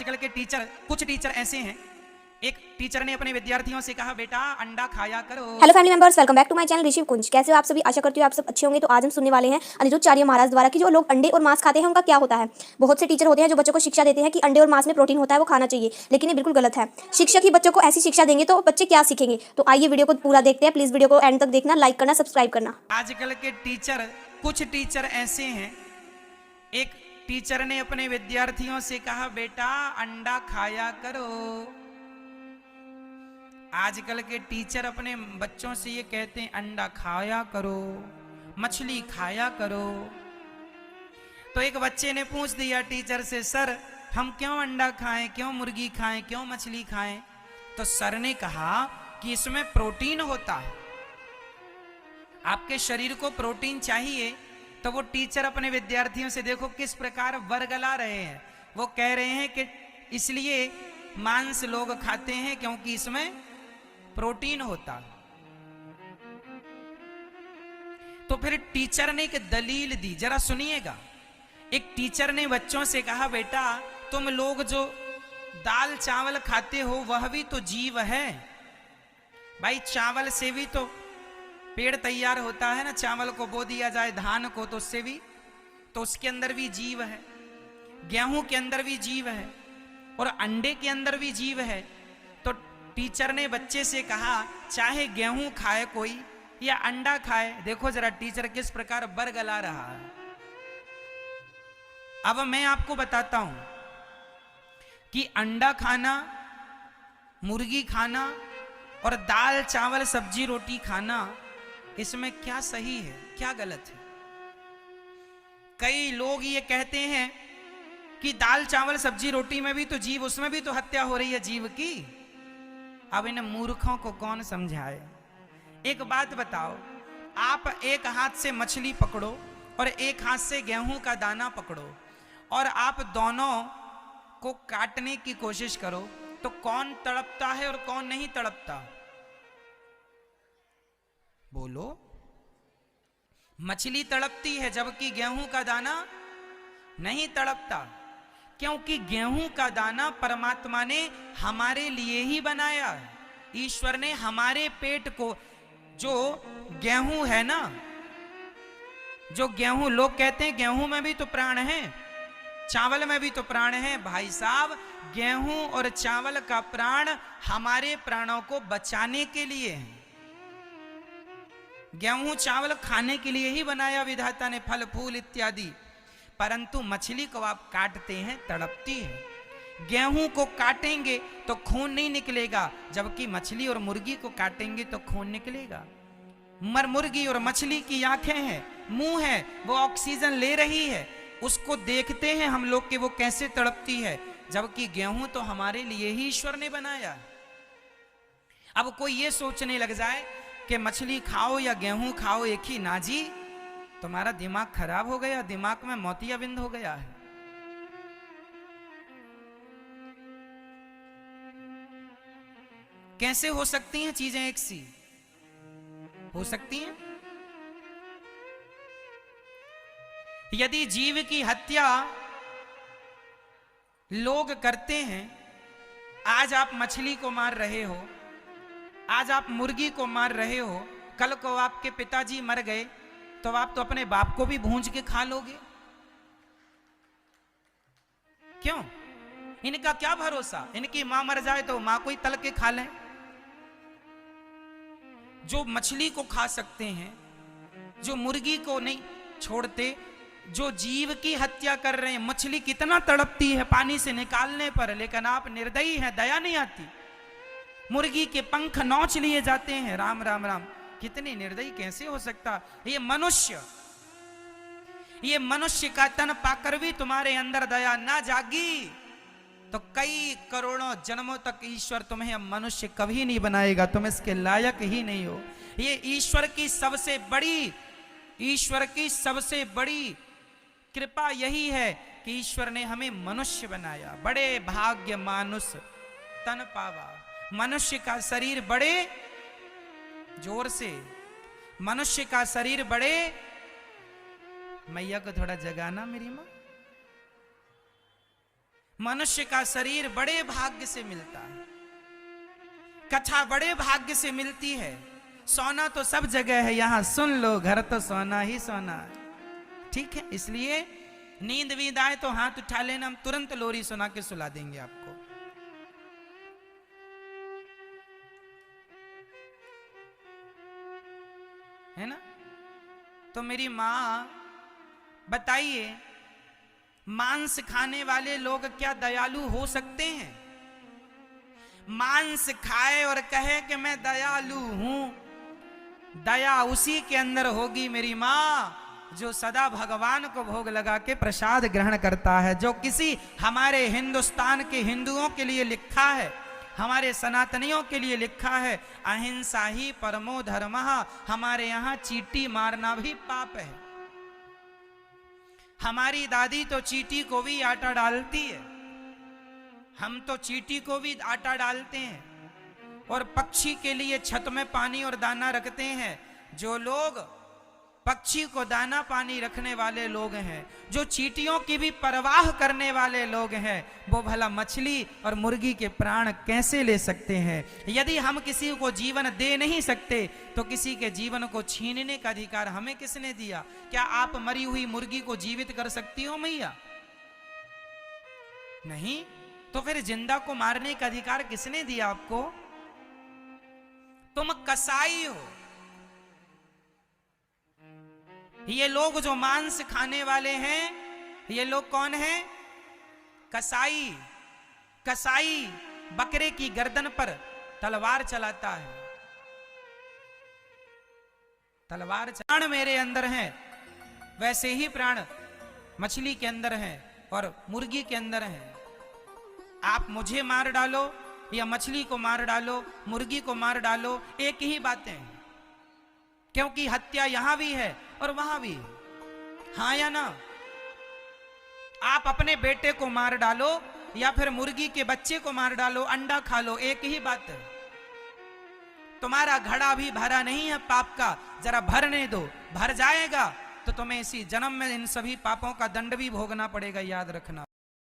आजकल के टीचर, कुछ टीचर ऐसे हैं, एक टीचर ने अपने विद्यार्थियों से कहा बेटा अंडा खाया करो। Hello family members, welcome back to my channel Rishi Kunj. कैसे हो आप सभी? आशा करती हूँ आप सब अच्छे होंगे। तो आज हम सुनने वाले हैं अनिरुद्धाचार्य महाराज द्वारा कि जो लोग अंडे और मांस खाते हैं उनका क्या होता है। बहुत से टीचर होते हैं जो बच्चों को शिक्षा देते हैं कि अंडे और मांस में प्रोटीन होता है, वो खाना चाहिए, लेकिन ये बिल्कुल गलत है। शिक्षक ही बच्चों को ऐसी शिक्षा देंगे तो बच्चे क्या सीखेंगे? तो आइए वीडियो को पूरा देखते हैं। प्लीज वीडियो को एंड तक देखना, लाइक करना, सब्सक्राइब करना। आजकल के टीचर, कुछ टीचर ऐसे हैं, एक टीचर ने अपने विद्यार्थियों से कहा बेटा अंडा खाया करो। आजकल के टीचर अपने बच्चों से ये कहते हैं अंडा खाया करो, मछली खाया करो। तो एक बच्चे ने पूछ दिया टीचर से, सर हम क्यों अंडा खाएं, क्यों मुर्गी खाएं, क्यों मछली खाएं? तो सर ने कहा कि इसमें प्रोटीन होता है, आपके शरीर को प्रोटीन चाहिए। तो वो टीचर अपने विद्यार्थियों से देखो किस प्रकार वर्गला रहे हैं। वो कह रहे हैं कि इसलिए मांस लोग खाते हैं क्योंकि इसमें प्रोटीन होता है। तो फिर टीचर ने एक दलील दी, जरा सुनिएगा। एक टीचर ने बच्चों से कहा बेटा तुम लोग जो दाल चावल खाते हो वह भी तो जीव है भाई। चावल से भी तो पेड़ तैयार होता है ना, चावल को बो दिया जाए धान को तो उससे भी, तो उसके अंदर भी जीव है। गेहूं के अंदर भी जीव है और अंडे के अंदर भी जीव है। तो टीचर ने बच्चे से कहा चाहे गेहूं खाए कोई या अंडा खाए, देखो जरा टीचर किस प्रकार बरगला रहा है। अब मैं आपको बताता हूं कि अंडा खाना, मुर्गी खाना और दाल चावल सब्जी रोटी खाना, इसमें क्या सही है क्या गलत है। कई लोग ये कहते हैं कि दाल चावल सब्जी रोटी में भी तो जीव, उसमें भी तो हत्या हो रही है जीव की। अब इन मूर्खों को कौन समझाए। एक बात बताओ, आप एक हाथ से मछली पकड़ो और एक हाथ से गेहूं का दाना पकड़ो और आप दोनों को काटने की कोशिश करो, तो कौन तड़पता है और कौन नहीं तड़पता? बोलो। मछली तड़पती है जबकि गेहूं का दाना नहीं तड़पता, क्योंकि गेहूं का दाना परमात्मा ने हमारे लिए ही बनाया है। ईश्वर ने हमारे पेट को, जो गेहूं है ना, जो गेहूं, लोग कहते हैं गेहूं में भी तो प्राण है, चावल में भी तो प्राण है। भाई साहब, गेहूं और चावल का प्राण हमारे प्राणों को बचाने के लिए है। गेहूं चावल खाने के लिए ही बनाया विधाता ने, फल फूल इत्यादि। परंतु मछली को आप काटते हैं, तड़पती है। गेहूं को काटेंगे तो खून नहीं निकलेगा, जबकि मछली और मुर्गी को काटेंगे तो खून निकलेगा। मुर्गी और मछली की आंखें हैं, मुंह है, वो ऑक्सीजन ले रही है, उसको देखते हैं हम लोग कि वो कैसे तड़पती है। जबकि गेहूं तो हमारे लिए ही ईश्वर ने बनाया। अब कोई ये सोचने लग जाए कि मछली खाओ या गेहूं खाओ एक ही, ना जी, तुम्हारा दिमाग खराब हो गया, दिमाग में मोतियाबिंद हो गया है। कैसे हो सकती हैं चीजें एक सी? हो सकती हैं? यदि जीव की हत्या लोग करते हैं, आज आप मछली को मार रहे हो, आज आप मुर्गी को मार रहे हो, कल को आपके पिताजी मर गए तो आप तो अपने बाप को भी भूंज के खा लोगे। क्यों? इनका क्या भरोसा, इनकी मां मर जाए तो मां को ही तल के खा लें। जो मछली को खा सकते हैं, जो मुर्गी को नहीं छोड़ते, जो जीव की हत्या कर रहे हैं। मछली कितना तड़पती है पानी से निकालने पर, लेकिन आप निर्दयी हैं, दया नहीं आती। मुर्गी के पंख नोच लिए जाते हैं। राम राम राम, कितनी निर्दयी कैसे हो सकता। ये मनुष्य का तन पाकर भी तुम्हारे अंदर दया ना जागी तो कई करोड़ों जन्मों तक ईश्वर तुम्हें मनुष्य कभी नहीं बनाएगा, तुम इसके लायक ही नहीं हो। ये ईश्वर की सबसे बड़ी कृपा यही है कि ईश्वर ने हमें मनुष्य बनाया। बड़े भाग्य मानुष तन पावा। मनुष्य का शरीर बड़े, जोर से, मनुष्य का शरीर बड़े। मैया को थोड़ा जगाना मेरी मां। मनुष्य का शरीर बड़े भाग्य से मिलता है, कथा बड़े भाग्य से मिलती है। सोना तो सब जगह है, यहां सुन लो घर तो सोना ही सोना है। ठीक है, इसलिए नींद वींद आए तो हाथ उठा लेना, हम तुरंत लोरी सुना के सुला देंगे आपको। है ना? तो मेरी मां बताइए, मांस खाने वाले लोग क्या दयालु हो सकते हैं? मांस खाए और कहे कि मैं दयालु हूं, दया उसी के अंदर होगी मेरी मां जो सदा भगवान को भोग लगा के प्रसाद ग्रहण करता है। जो किसी हमारे हिंदुस्तान के हिंदुओं के लिए लिखा है, हमारे सनातनियों के लिए लिखा है, अहिंसा ही परमो धर्मः। हमारे यहां चींटी मारना भी पाप है। हमारी दादी तो चींटी को भी आटा डालती है, हम तो चींटी को भी आटा डालते हैं, और पक्षी के लिए छत में पानी और दाना रखते हैं। जो लोग पक्षी को दाना पानी रखने वाले लोग हैं, जो चींटियों की भी परवाह करने वाले लोग हैं, वो भला मछली और मुर्गी के प्राण कैसे ले सकते हैं? यदि हम किसी को जीवन दे नहीं सकते तो किसी के जीवन को छीनने का अधिकार हमें किसने दिया? क्या आप मरी हुई मुर्गी को जीवित कर सकती हो मैया? नहीं। तो फिर जिंदा को मारने का अधिकार किसने दिया आपको? तुम कसाई हो। ये लोग जो मांस खाने वाले हैं, ये लोग कौन हैं? कसाई। कसाई बकरे की गर्दन पर तलवार चलाता है। तलवार प्राण मेरे अंदर है, वैसे ही प्राण मछली के अंदर है और मुर्गी के अंदर है। आप मुझे मार डालो या मछली को मार डालो, मुर्गी को मार डालो, एक ही बातें हैं, क्योंकि हत्या यहां भी है और वहां भी है। हाँ या ना? आप अपने बेटे को मार डालो या फिर मुर्गी के बच्चे को मार डालो, अंडा खा लो, एक ही बात है। तुम्हारा घड़ा भी भरा नहीं है पाप का, जरा भरने दो, भर जाएगा तो तुम्हें इसी जन्म में इन सभी पापों का दंड भी भोगना पड़ेगा, याद रखना।